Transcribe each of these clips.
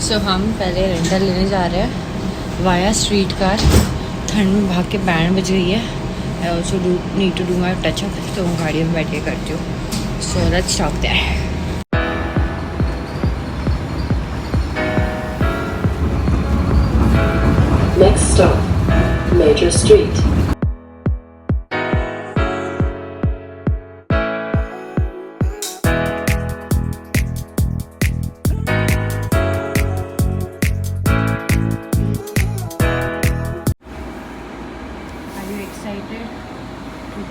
सो हम पहले रेंटल लेने जा रहे हैं वाया स्ट्रीट कार। ठंड में भाग के बैंड बज गई है। I also need to do my touch up, तो मैं गाड़ी में बैठ के करती हूँ। So let's stop there. Next stop, Major Street.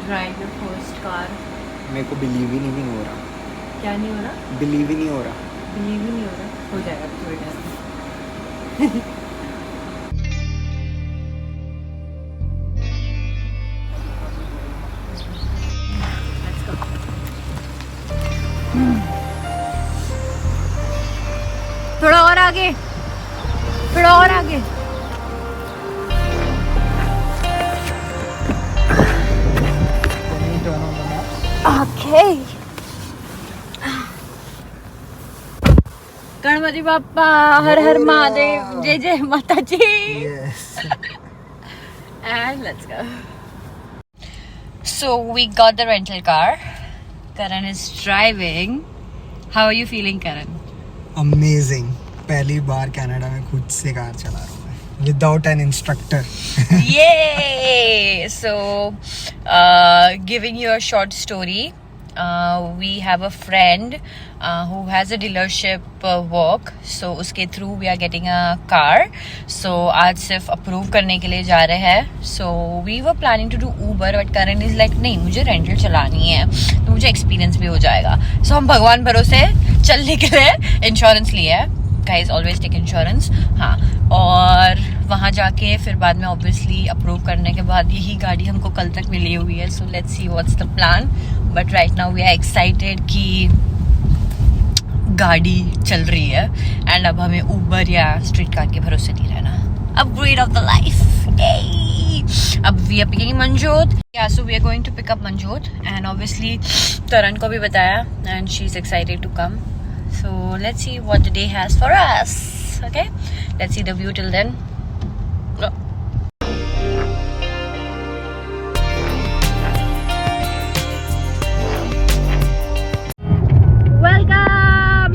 Drive your first car. मेरे को बिलीव ही नहीं हो रहा। क्या नहीं हो रहा? बिलीव ही नहीं हो रहा। बिलीव ही नहीं हो रहा। हो जाएगा थोड़ी देर में। Let's go. थोड़ा और आगे, थोड़ा और आगे। Okay. गणपति बाप्पा, हर हर महादेव, जय जय माता जी। And let's go. So we got the rental car. Karan is driving. How are you feeling, Karan? Amazing. पहली बार कनाडा में खुद से कार चला रहा हूँ मैं, without an instructor. Yay! So, giving you a short story. We have a friend who has a dealership work. So उसके through we are getting a car. So आज सिर्फ approve करने के लिए जा रहे हैं. So we were planning to do Uber, but Karan is like नहीं, मुझे rental चलानी है, तो मुझे experience भी हो जाएगा. So हम भगवान भरोसे चलने के लिए इंश्योरेंस लिया है. Guys always take insurance. हाँ, और वहाँ जाके फिर बाद में obviously approve करने के बाद यही गाड़ी हमको कल तक मिली हुई है. So let's see what's the plan. But right now we are excited कि गाड़ी चल रही है and अब हमें Uber या street car के भरोसे नहीं रहना. Upgrade of the life. Yay! अब we are picking Manjot. Yeah, so we are going to pick up Manjot and obviously Karan को भी बताया and she's excited to come. So let's see what the day has for us. Okay, let's see the view till then. Go. Welcome.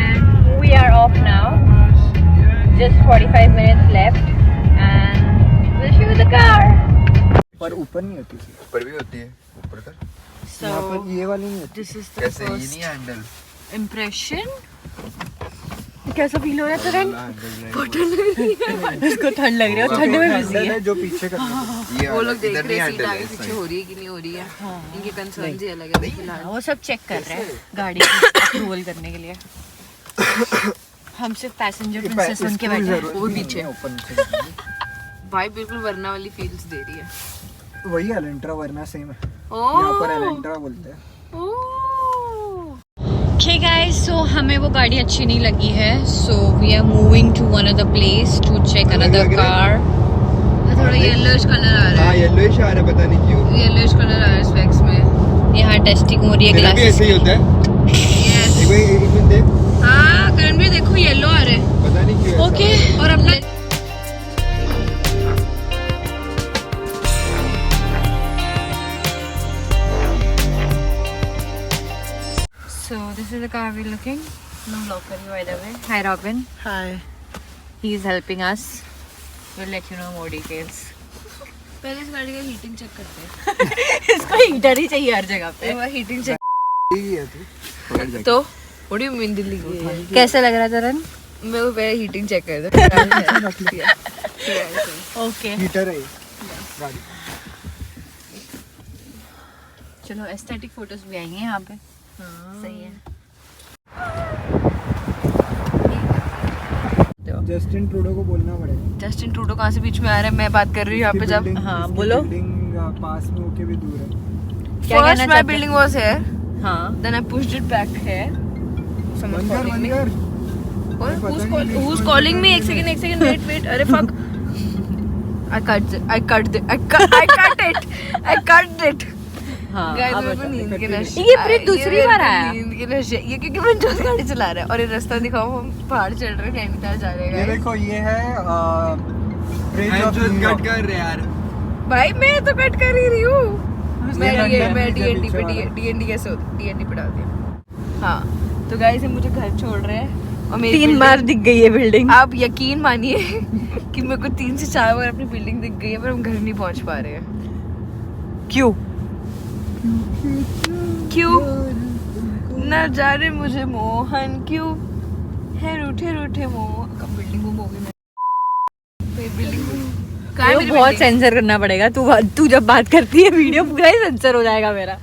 And we are off now. Just 45 minutes left, and we'll show you the car. पर ऊपर नहीं होती। ऊपर भी होती है, ऊपर का। So ये वाली नहीं होती। this is the कैसे ये first नहीं हैंडल impression. कैसा फील हो रहा है तुरंत? इसको ठंड लग रही है, ठंड में बिजी है। जो पीछे का वो लोग देख रहे हैं सीट आगे पीछे हो रही है कि नहीं हो रही है। इनके कंसर्न ही अलग है फिलहाल। वो सब चेक कर रहे हैं गाड़ी की अप्रूवल करने के लिए। हम सिर्फ पैसेंजर प्रिंसेस बन के बैठे हैं। वो पीछे भाई बिल्कुल वरना वाली फील्स दे रही है। वही एलेंट्रा वरना सेम है। ओह यहाँ पर एलेंट्रा बोलते हैं। Okay guys, so हमें वो गाड़ी अच्छी नहीं लगी है, so we are moving to one other place to check another car. थोड़ा येलोइश कलर आ रहा है। हाँ येलोइश आ रहा है, पता नहीं क्यों। येलोइश कलर आ रहा है स्पेक्स में। यहाँ टेस्टिंग हो रही है मेरा भी ग्लासेस ऐसे ही होता है। यस। एक मिनट देख। हाँ करण भी देखो येलो आ रहा है। पता नहीं क्यों ऐसा ओके हो रहा है। और अपना So this is the car we're looking. No local by the way. Hi Robin. Hi. He is helping us. We'll let you know more details. पहले इस गाड़ी का हीटिंग चेक करते हैं। इसको हीटर ही चाहिए हर जगह पे। एक हीटिंग चेक यही है तू। तो what do you mean Delhi की? कैसे लग रहा है तरन? मैं वो पहले हीटिंग चेक कर दो। ओके हीटर है ये गाड़ी। चलो एस्थेटिक फोटोज भी आएंगे यहाँ पे। सही है। जस्टिन ट्रूडो को बोलना पड़ेगा। जस्टिन ट्रूडो कहाँ से बीच में आ रहा है? मैं बात कर रही हूँ यहाँ पे जब हाँ, बोलो। बिल्डिंग पास में होके भी दूर है। क्या कहना फर्स्ट माय चाहते बिल्डिंग वाज हियर, हाँ then I pushed it back here. Someone's calling me. बंद कर। Who's calling me? एक सेकंड, wait. अरे fuck. I cut it. हाँ, Guys, अब मेरे को बता। नींद के नशे ये प्रीत दूसरी मेरे बार को आया। नींद के नशे ये क्योंकि मनजोत गाड़ी चला रहा है और ये रास्ता दिखाओ हम पहाड़ चढ़ रहे हैं नैनीताल जा रहे ये हैं देखो ये है ब्रिज हम ऑफ जो न्यू कट कर रहे यार भाई मैं तो कट कर ही रही हूँ मैं डंडन DND पे पीछे DND कैसे होती DND पे डाल दिया हाँ तो गाइस ये मुझे घर छोड़ रहे हैं और मेरी 3 building- बार दिख गई है बिल्डिंग। आप यकीन मानिए कि मेरे को 3 से 4 बार अपनी बिल्डिंग दिख गई है पर हम घर नहीं पहुंच पा रहे हैं क्यों? क्यों न जाने मुझे मोहन क्यों है रूठे रूठे मोह कब बिल्डिंग गुम हो गई मेरी बिल्डिंग कहाँ है वो मेरी बहुत building? सेंसर करना पड़ेगा। तू जब बात करती है वीडियो पूरा ही सेंसर हो जाएगा मेरा।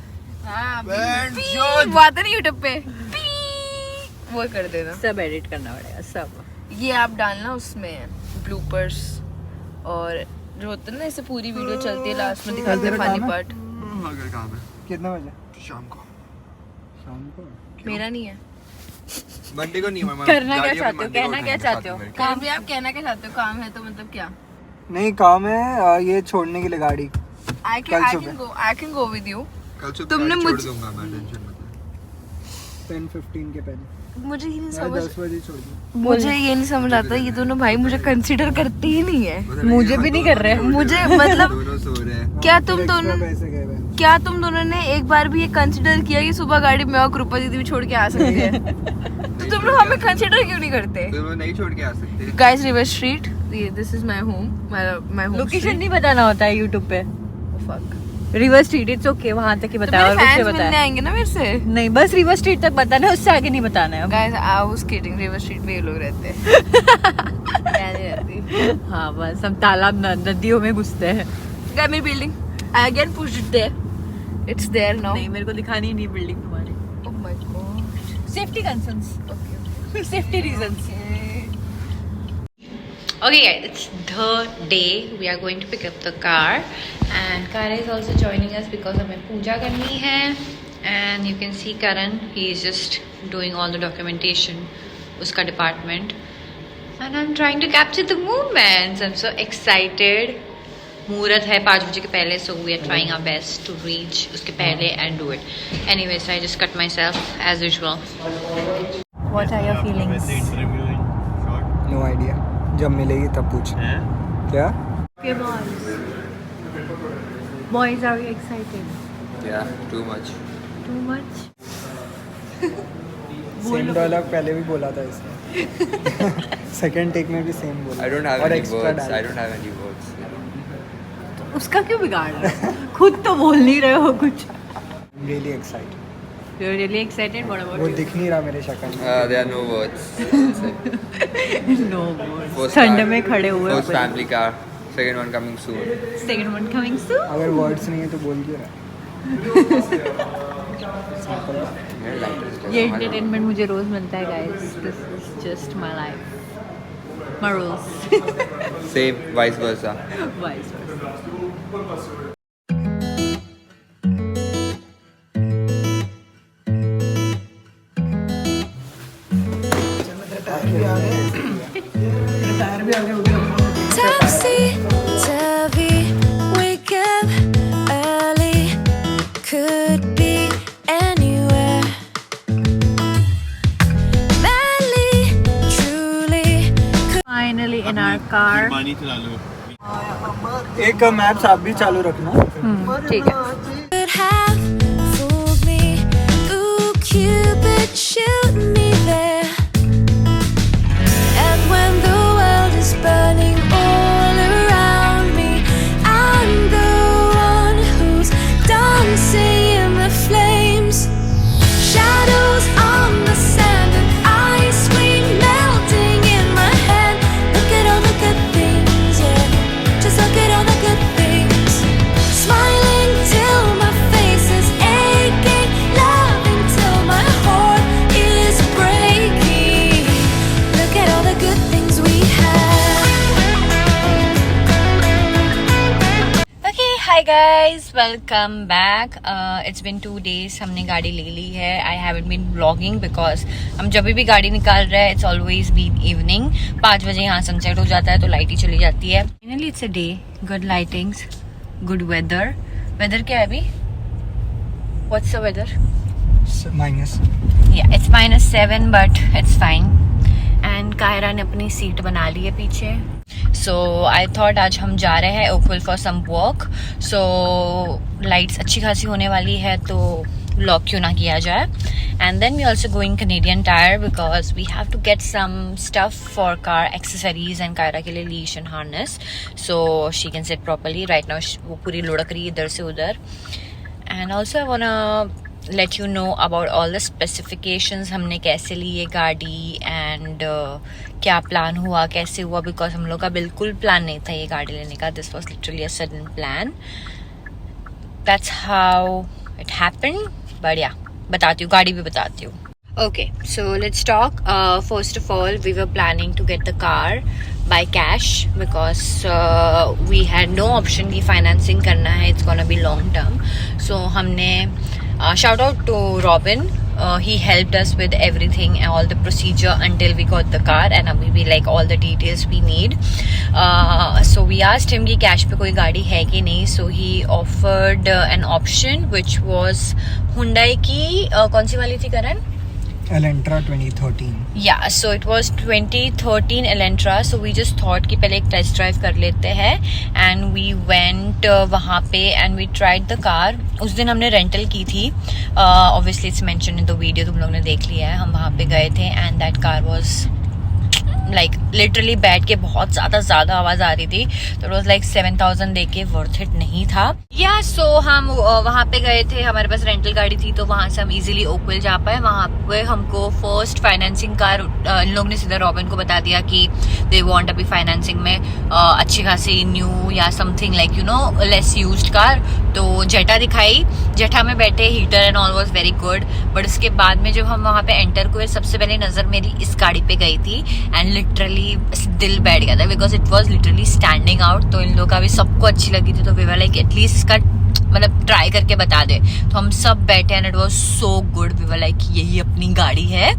हाँ वो आता नहीं यूट्यूब पे पी, वो कर देना सब एडिट करना पड़ेगा सब। ये आप डालना उसमें ब्लूपर्स और जो होता है ना ऐसे पूरी वीडियो चलती है लास्ट में दिखाते हैं फनी पार्ट अगर काम है कितना बजे शाम को मेरा नहीं है मंडे को नहीं मैं करना क्या चाहते हो? कहना क्या चाहते हो? काम भी आप कहना क्या चाहते हो काम है तो मतलब क्या नहीं काम है ये छोड़ने के लिए गाड़ी आई कल कैन सुबह। गो विद यू कल सुबह तुमने गाड़ी छोड़ मुझ- दूंगा मैं टेंशन मत ले 10-15 के पहले मुझे ये नहीं मैं समझ 10 बजे छोड़ दूँ मुझे ये नहीं समझ आता ये दोनों भाई मुझे कंसीडर करते ही नहीं है मुझे भी नहीं कर रहे। मुझे मतलब दोनों सो रहे हैं क्या तुम फिर extra दोनों पैसे गए हुए हैं। क्या तुम दोनों ने एक बार भी ये कंसीडर किया कि सुबह गाड़ी में और कृपा दीदी भी छोड़ के आ सकती है तो तुम लोग हमें कंसीडर क्यों नहीं करते तो वो नहीं छोड़ के आ सकते guys river street this is my home my home location नहीं बताना होता है यूट्यूब पे। Fuck river street it's okay, वहां तक ही तो बताया मेरे और कुछ फैंस मिलने बताया आएंगे ना मेरे से नहीं, बस रिवर स्ट्रीट तक बताना है, उससे आगे नहीं बताना है। Guys I was kidding river street पे ये लोग रहते हैं मैं नहीं रहती हाँ बस हम तालाब नदियों में घुसते हैं। गाइस मेरी building I again pushed it there it's there now नहीं, मेरे को दिखानी ही नहीं बिल्डिंग तुम्हारी। Oh my God safety concerns, okay safety reasons. Okay guys, it's the day we are going to pick up the car and Kara is also joining us because हमें पूजा करनी है and you can see Karan, he is just doing all the documentation उसका department and I'm trying to capture the movements. I'm so excited. मुहूर्त है 5 बजे के पहले, so we are trying our best to reach उसके पहले and do it. Anyways, I just cut myself as usual. What are your feelings? No idea, जब मिलेगी तब पूछ क्या Okay, boys. Boys, are you excited? Yeah, too much. Too much? Same dialogue पहले भी बोला था इसने सेकंड टेक में भी सेम बोला I don't have और any extra words. डाला। I don't have any words. उसका क्यों बिगाड़ रहे हो? खुद तो बोल नहीं रहे हो कुछ। I'm really excited You're really excited? What वो about you? दिख नहीं रहा मेरे शक्ल में There are no words. No words. First ठंड car, में खड़े हुए First family car. Second one coming soon. Second one coming soon. अगर वर्ड्स नहीं है तो बोल क्यों रहा मेरा lighter is just ये on. entertainment मुझे रोज मिलता है guys. This is just my life. My rules. Same, vice versa. Vice versa. Topsy-turvy, wake up early, could be anywhere. Madly, truly, Finally in our car. एक maps आप भी चालू रखना ठीक है. could have fooled me. Ooh, Cupid, shoot me there. And when the world is burning all around me, I'm the one who's dancing in the flames. Shadows on the sand and ice cream melting in my hand. Look at all the good things, yeah. Just look at all the good things. Smiling till my face is aching, loving till my heart is breaking. Look at all the good things we have. Okay, hi guys, welcome back. It's been 2 days. हमने गाड़ी ले ली है. I haven't been vlogging because हम जब भी गाड़ी निकाल रहे हैं, it's always been evening. 5 बजे यहाँ सनसेट हो जाता है तो लाइट ही चली जाती है. Finally it's a day. Good lightings, good weather. Weather क्या है अभी? What's the weather? Minus. Yeah, it's -7 but it's fine. And Kaira ने अपनी सीट बना ली है पीछे. So I thought आज हम जा रहे हैं Oakville for some walk. So lights अच्छी खासी होने वाली है तो vlog क्यों ना किया जाए. And then we also going Canadian Tire because we have to get some stuff for car accessories and Kiara के लिए leash and harness so she can sit properly. Right now वो पूरी लुढ़क रही है इधर से उधर. And also I wanna let you know about all the specifications हमने कैसे ली ये गाड़ी and क्या प्लान हुआ कैसे हुआ because हम लोग का बिल्कुल प्लान नहीं था ये गाड़ी लेने का. This was literally a sudden plan. That's how it happened. But yeah, बताती हूँ गाड़ी भी बताती हूँ. Okay, so let's talk. First of all, we were planning to get the car by cash because we had no option कि financing करना है. It's gonna be long term. So हमने shout out to Robin. He helped us with everything and all the procedure until we got the car and abhi bhi like all the details we need. So we asked him कि cash पे कोई गाड़ी है कि नहीं. So he offered an option which was Hyundai की कौन सी वाली थी करण? Elantra 2013. Yeah, so it was 2013 Elantra. So we just thought कि पहले एक टेस्ट ड्राइव कर लेते हैं and we went वहाँ पे and we tried the car. उस दिन हमने रेंटल की थी. Obviously it's mentioned in the video, तुम लोग ने देख लिया है. हम वहाँ पे गए थे and that car was like literally बैठ के बहुत ज़्यादा आवाज़ आ रही थी. तो it was like 7,000 दे के worth it नहीं था. Yeah, so हम वहाँ पे गए थे. हमारे पास रेंटल गाड़ी थी तो वहाँ से हम इजीली ओकविल जा पाए. वहाँ पे हमको फर्स्ट फाइनेंसिंग कार इन लोग ने सीधा रॉबिन को बता दिया कि दे वांट अभी फाइनेंसिंग में अच्छी खासी न्यू या something like you know less used car. तो जेटा दिखाई. जेटा में बैठे heater and all was very good. But उसके बाद में जब हम वहाँ पे एंटर हुए सबसे पहले नज़र मेरी इस गाड़ी पे गई थी एंड लिटरली दिल बैठ गया था because it was literally standing out. तो इन लोगों का भी सबको अच्छी लगी थी तो वी वर लाइक एटलीस्ट इसका मतलब ट्राई करके बता दे. तो हम सब बैठे and it was so good. We were like यही अपनी गाड़ी है.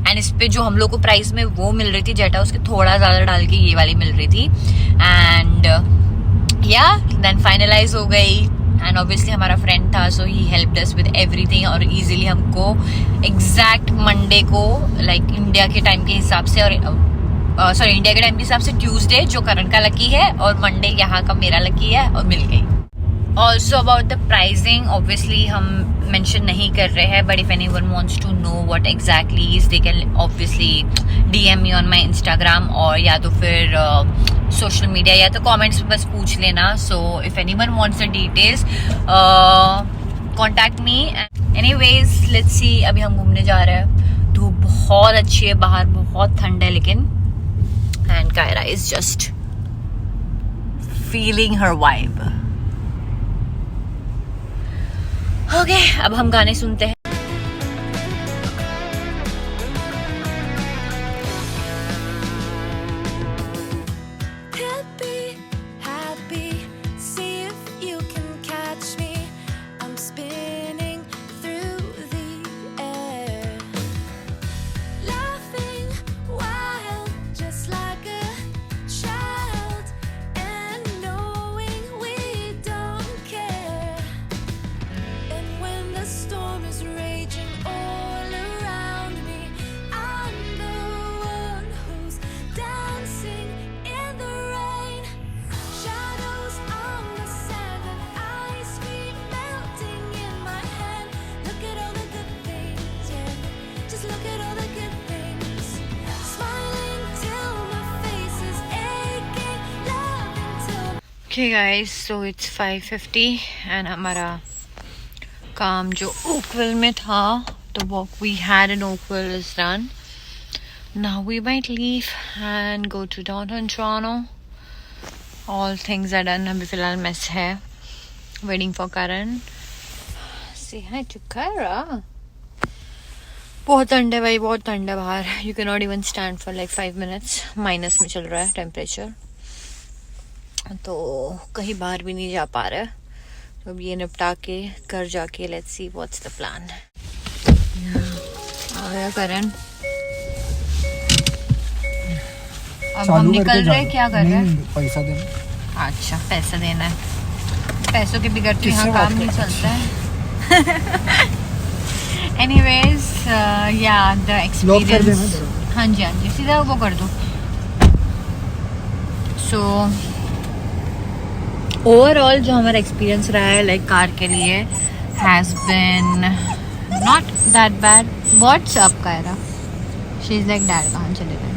एंड इस पे जो हम लोग को प्राइस में वो मिल रही थी जेटा उसके थोड़ा ज़्यादा डाल के ये वाली मिल रही थी. एंड या देन फाइनलाइज हो गई. एंड ऑब्वियसली हमारा फ्रेंड था so he helped us with everything और इजीली हमको एग्जैक्ट मंडे को लाइक इंडिया के टाइम के हिसाब से और सॉरी इंडिया के टाइम के हिसाब से ट्यूसडे जो करण का लकी है और मंडे यहाँ का मेरा लकी है और मिल गई. Also about the pricing obviously हम मेंशन नहीं कर रहे हैं but if anyone wants to know what exactly is they can obviously DM me on my Instagram और या तो फिर सोशल मीडिया या तो कमेंट्स में बस पूछ लेना. So if anyone wants the details contact me. Anyways let's see. अभी हम घूमने जा रहे हैं. धूप बहुत अच्छी है बाहर बहुत ठंड है लेकिन and Kaira is just feeling her vibe. Okay अब हम गाने सुनते हैं. Happy, see if you can catch me. I'm spinning through the air, laughing wild, just like a child, and knowing we don't care. And when the storm is raging all around me, I'm the one who's dancing in the rain. Shadows on the sand and ice cream melting in my hand. Look at all the good things, yeah. Just look at all the good things. Smiling till my face is aching, loving till. Okay guys, so it's 5:50 and हमारा काम जो Oakville में था the walk we had in Oakville is done. Now we might leave and go to downtown Toronto. All things are done. अभी फिलहाल mess है. Waiting for Karan. Say hi to Kara. बहुत ठंड है भाई बहुत ठंड है बाहर. You cannot even stand for like 5 minutes. Minus में चल रहा है टेम्परेचर. तो कहीं बाहर भी नहीं जा पा रहा है. तो अब ये निपटा के घर जाके let's see what's the plan. आ गया करण. अब हम निकल रहे क्या कर रहे हैं? पैसा देना. अच्छा पैसा देना है. पैसों के बिगड़ तो यहाँ काम नहीं चलता है. एनीवेज या द लॉक कर देना एक्सपीरियंस, जरा। हाँ जी सीधा वो कर दो। सो ओवरऑल जो हमारा एक्सपीरियंस रहा है लाइक कार के लिए has been not that bad. What's up Kaira, she is like dad कहाँ चले गए।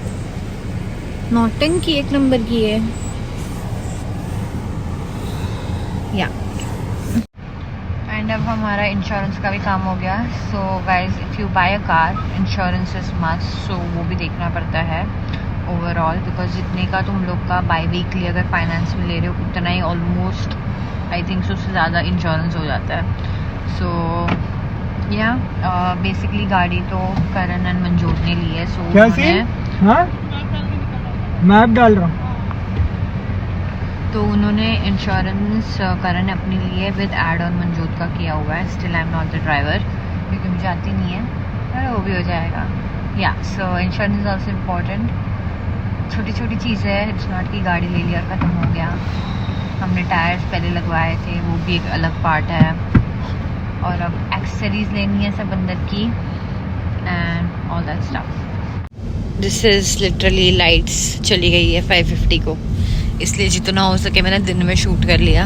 नौटंकी एक नंबर की है या। एंड अब हमारा इंश्योरेंस का भी काम हो गया। So guys if you buy a car insurance is must, so वो भी देखना पड़ता है ओवरऑल, बिकॉज जितने का तुम लोग का बाई वीकली अगर फाइनेंस में ले रहे हो उतना ही ऑलमोस्ट आई थिंक सो उससे ज़्यादा इंश्योरेंस हो जाता है। सो या बेसिकली गाड़ी तो करण एंड मंजूर ने ली है। सो हाँ मैप डाल रहा हूँ। तो उन्होंने इंश्योरेंस करण ने अपने लिए विद एड ऑन मंजूर का किया हुआ है। Still I am not the driver क्योंकि मुझे आती नहीं है, अरे वो भी हो जाएगा या। सो इंश्योरेंस इज ऑल्सो इम्पॉर्टेंट। छोटी छोटी चीज़ है, इट्स नॉट कि गाड़ी ले ली और ख़त्म हो गया। हमने टायर्स पहले लगवाए थे, वो भी एक अलग पार्ट है। और अब एक्सेसरीज लेनी है सब अंदर की and all that stuff. This is literally lights चली गई है 550 को, इसलिए जितना हो सके मैंने दिन में शूट कर लिया।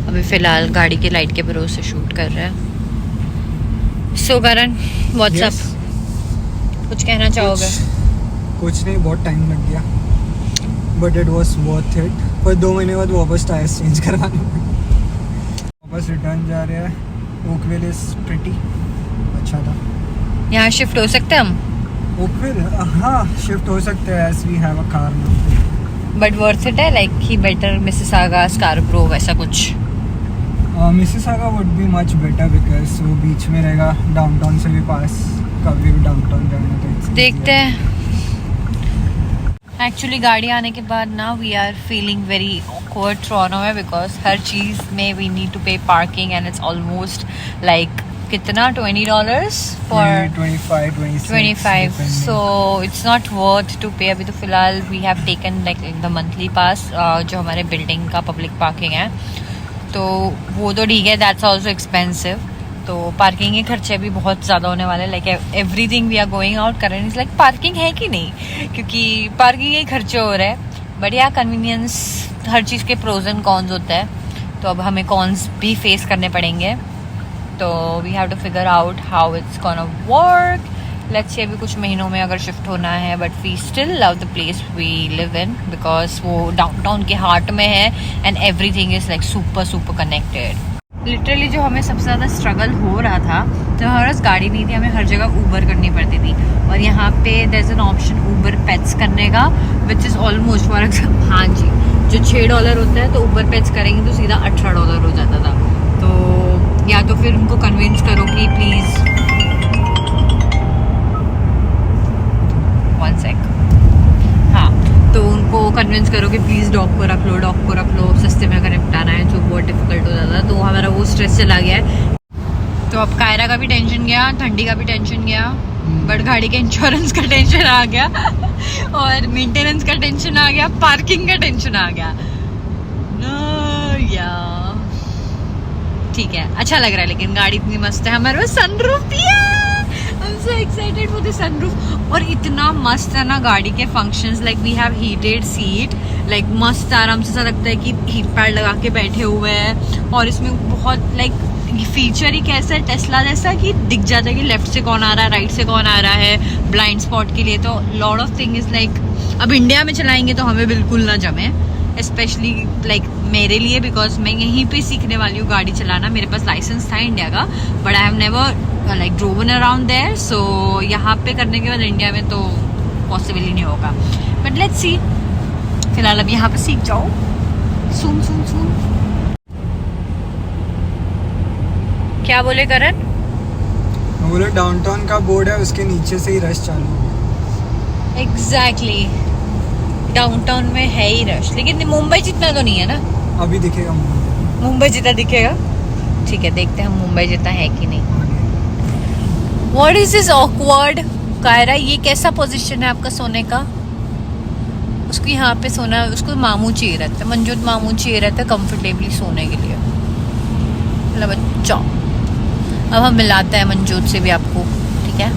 अभी फ़िलहाल गाड़ी के लाइट के भरोसे शूट कर रहे हैं। सो करण व्हाट्सअप कुछ कहना चाहोगे? कुछ नहीं, बहुत टाइम लग गया but it was worth it. पर 2 महीने बाद वापस टायर्स चेंज करवाने वापस रिटर्न जा रहे हैं। ओकविल इज प्रिटी अच्छा था। यहाँ शिफ्ट हो सकते हैं हम? ओकविल हाँ शिफ्ट हो सकते हैं as we have a car now. But worth it है लाइक ही बेटर मिसिसागा स्कारब्रो वैसा कुछ? Mississauga would be much better because वो बीच में रहेगा, डाउनटाउन से भी पास, कभी भी डाउनटाउन जाना तो देखते हैं। एक्चुअली गाड़ी आने के बाद ना we are feeling very awkward Toronto में, बिकॉज हर चीज़ में we need to pay parking and it's almost like कितना $20 for 25। So it's not worth to pay. अभी तो फिलहाल we have taken like the monthly pass जो हमारे बिल्डिंग का पब्लिक पार्किंग है, तो वो तो ठीक है, दैट्स ऑल्सो एक्सपेंसिव। तो पार्किंग के खर्चे भी बहुत ज़्यादा होने वाले, like everything we are going out current is like parking है कि नहीं, क्योंकि पार्किंग के खर्चे हो रहे हैं। बट या कन्वीनियंस, हर चीज़ के प्रोज एंड कॉन्स होता है, तो अब हमें कॉन्स भी फेस करने पड़ेंगे। तो we have to figure out how it's gonna work. Let's say अभी कुछ महीनों में अगर शिफ्ट होना है, but we still love the place we live in because वो डाउनटाउन के हार्ट में है and everything is like super super connected. Literally जो हमें सबसे ज़्यादा स्ट्रगल हो रहा था, तो हमारे पास गाड़ी नहीं थी, हमें हर जगह ऊबर करनी पड़ती थी। और यहाँ पे there is an option Uber pets करने का, which is almost for example हाँ जी जो $6 होता है, तो ऊबर पेट्स करेंगे तो सीधा $18 हो जाता था। तो या तो फिर उनको कन्विंस करो कि प्लीज़ 1 sec, हाँ तो उनको कन्विंस करो कि प्लीज़ डॉग को रख लो, सस्ते में अगर निपटाना है, जो बहुत डिफिकल्ट हो जाता है। तो हमारा वो स्ट्रेस चला गया है। तो अब कायरा का भी टेंशन गया, ठंडी का भी टेंशन गया, बट गाड़ी के इंश्योरेंस का टेंशन आ गया और मेंटेनेंस का टेंशन आ गया, पार्किंग का टेंशन आ गया। ठीक है, अच्छा लग रहा है, लेकिन गाड़ी इतनी मस्त है। हमारे पास सनरूफ भी है, I'm so excited for the sunroof। और इतना मस्त है ना गाड़ी के functions, like we have heated seat, like मस्त आराम से ऐसा लगता है कि हीट पैड लगा के बैठे हुए हैं। और इसमें बहुत लाइक फीचर ही कैसा है टेस्ला जैसा कि दिख जाता है कि लेफ्ट से कौन आ रहा है, राइट से कौन आ रहा है, ब्लाइंड स्पॉट के लिए। तो lot of thing is like अब इंडिया में चलाएंगे तो हमें बिल्कुल ना जमे, स्पेशली लाइक मेरे लिए, बिकॉज मैं यहीं पे सीखने वाली हूँ गाड़ी चलाना। मेरे पास लाइसेंस था इंडिया का, but I have never like driven around there. So यहाँ पे करने के बाद इंडिया में तो पॉसिबल ही नहीं होगा, बट लेट्स सी। फिलहाल अब यहाँ पे सीख जाओ, सुन। क्या बोले करण? बोले डाउनटाउन का बोर्ड है, उसके नीचे से ही रश चालू हो। एग्जैक्टली, डाउनटाउन में है ही रश, लेकिन मुंबई जितना तो नहीं है ना। अभी दिखेगा मुंबई जितना दिखेगा, ठीक है, देखते हैं हम मुंबई जितना है कि नहीं। What is this awkward? Kiara, ये कैसा पोजीशन है आपका सोने का? उसको यहाँ पे सोना, उसको मामू चाहिए रहता है, मंजूद मामू चाहिए रहता है कंफर्टेबली सोने के लिए। मतलब बच्चा अब हम मिलाते हैं मनजोत से भी आपको, ठीक है।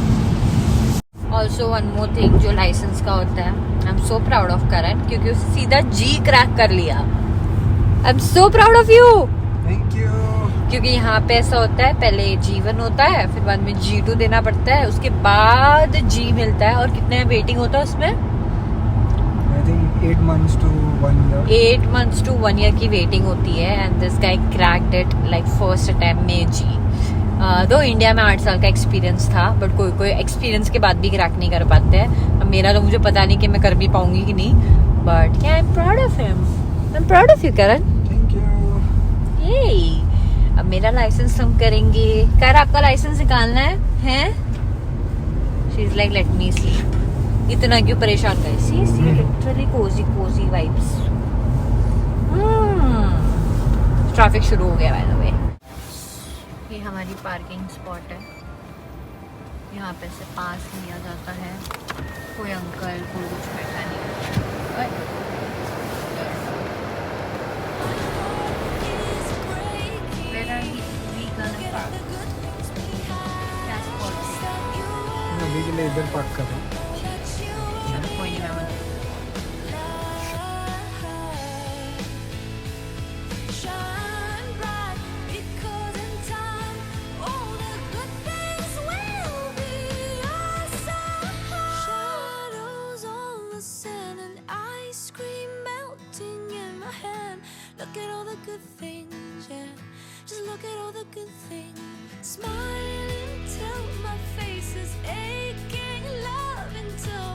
ऑल्सो वन मोर थिंग जो लाइसेंस का होता है, I am so proud of Karan क्योंकि उसने सीधा जी क्रैक कर लिया। I am so proud of you. Thank you. क्योंकि यहाँ पे ऐसा होता है, पहले G1 होता है, फिर बाद में G2 देना पड़ता है, उसके बाद G मिलता है। और कितने वेटिंग होता है उसमें? I think 8 months to 1 year. 8 months to 1 year की वेटिंग होती है। And this guy cracked it like first attempt में G। दो इंडिया में 8 साल का एक्सपीरियंस था, बट कोई कोई एक्सपीरियंस के बाद भी क्रैक नहीं कर पाते हैं। अब मेरा तो मुझे पता नहीं कि मैं कर भी पाऊंगी कि नहीं, but I am proud of him. I am proud of you Karan. Thank you. ये अब मेरा लाइसेंस हम करेंगे। कर आपका लाइसेंस निकालना है, हैं? She is like let me sleep. इतना क्यों परेशान कर? See literally cozy cozy vibes. Traffic शुरू हो गया बाय द वे। ये हमारी पार्किंग स्पॉट है, यहाँ पे से पास लिया जाता है। कोई अंकल कोई कुछ बैठा नहीं है। Where are we gonna park? क्या spot है? अभी के लिए इधर पार्क कर रहे हैं। चलो कोई नहीं, मैं मत। Shine bright because in time all the good things will be ours. Shadows on the sand and ice cream melting in my hand. Look at all the good things, yeah. Just look at all the good things. Smiling till my face is aching, love until